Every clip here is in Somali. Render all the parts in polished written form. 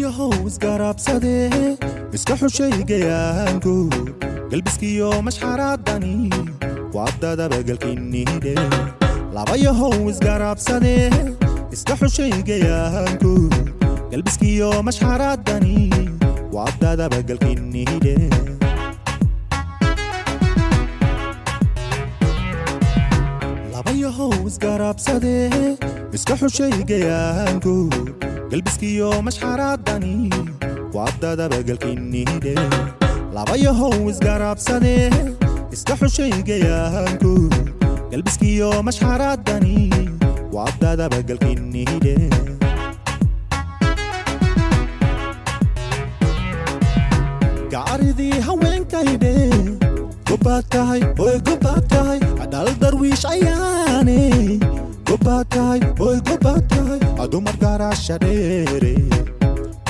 labayahow isgarabsadee iska xushay gayaanku galbiskiyo mashxaradani wadada bagalkinide labayahow isgarabsadee iska xushay gayaanku galbiskiyo mashxaradani wadada bagalkinide labayahow isgarabsadee iska xushay gayaanku galbiskiyo mashxaradani wadada bagalkinide labayahow isgarabsadee iska xushay gayaanku galbiskiyo mashxaradani wadada bagalkinide gaaridii haweenkayde gobaatahay oy gobaatahay adal darwiish ayaane gobaatahay oy gobaatahay adumar garashadheere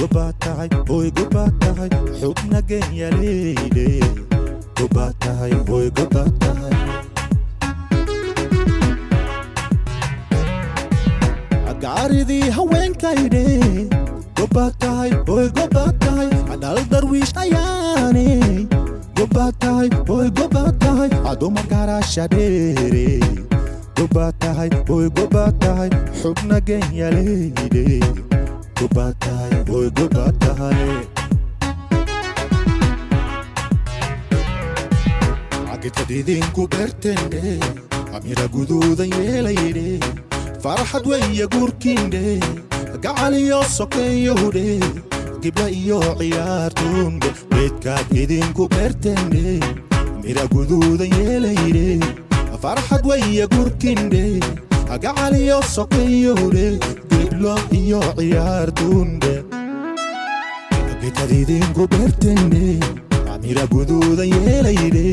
gobaatahay oy gobaatahay xubna genyaleyle gobaatahay oy gobaatahay gaaridii haweenkayde gobaatahay oy gobaatahay adal darwiish ayaane gobaatahay oy gobaatahay adumar garashadheere gobaatahay oy gobaatahay xubna genyaleyle gobaatahay oy gobaatahay agitadidinku bertende amira guduudan yeelayde farxad weeye guurkiinde gacaliyo sokeeyowde gibla iyo ciyaartuunde geedkaad idinku bertende amira guduudan yeelayde farxad weeye guurkiinde gacaliyo sokeeyowde gibla iyo ciyaartuunde agitadidinku bertende amira guduudan yeelayde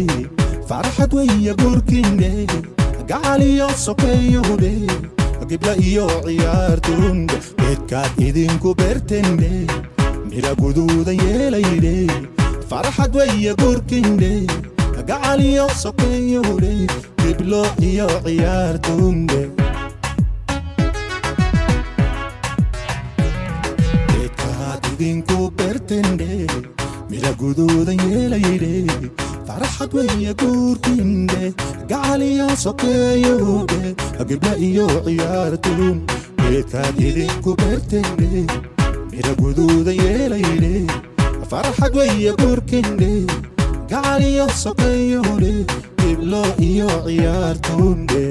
farxad weeye guurkiinde gacaliyo sokeeyowde gibla iyo ciyaartuunde geedkaad idinku bertende mira guduudan yeelayde farxad weeye guurkiinde gacaliyo sokeeyowde giblo iyo ciyaartuunde geedkaad idinku bertende mira guduudan yeelayde farxad weeye guurkiinde gacaliyo sokeeyowde gibla iyo ciyaartuun geedkaad idinku bertende mira guduudan yeelayde farxad weeye guurkiinde gacaliyo sokeeyowde giblo iyo ciyaartuunde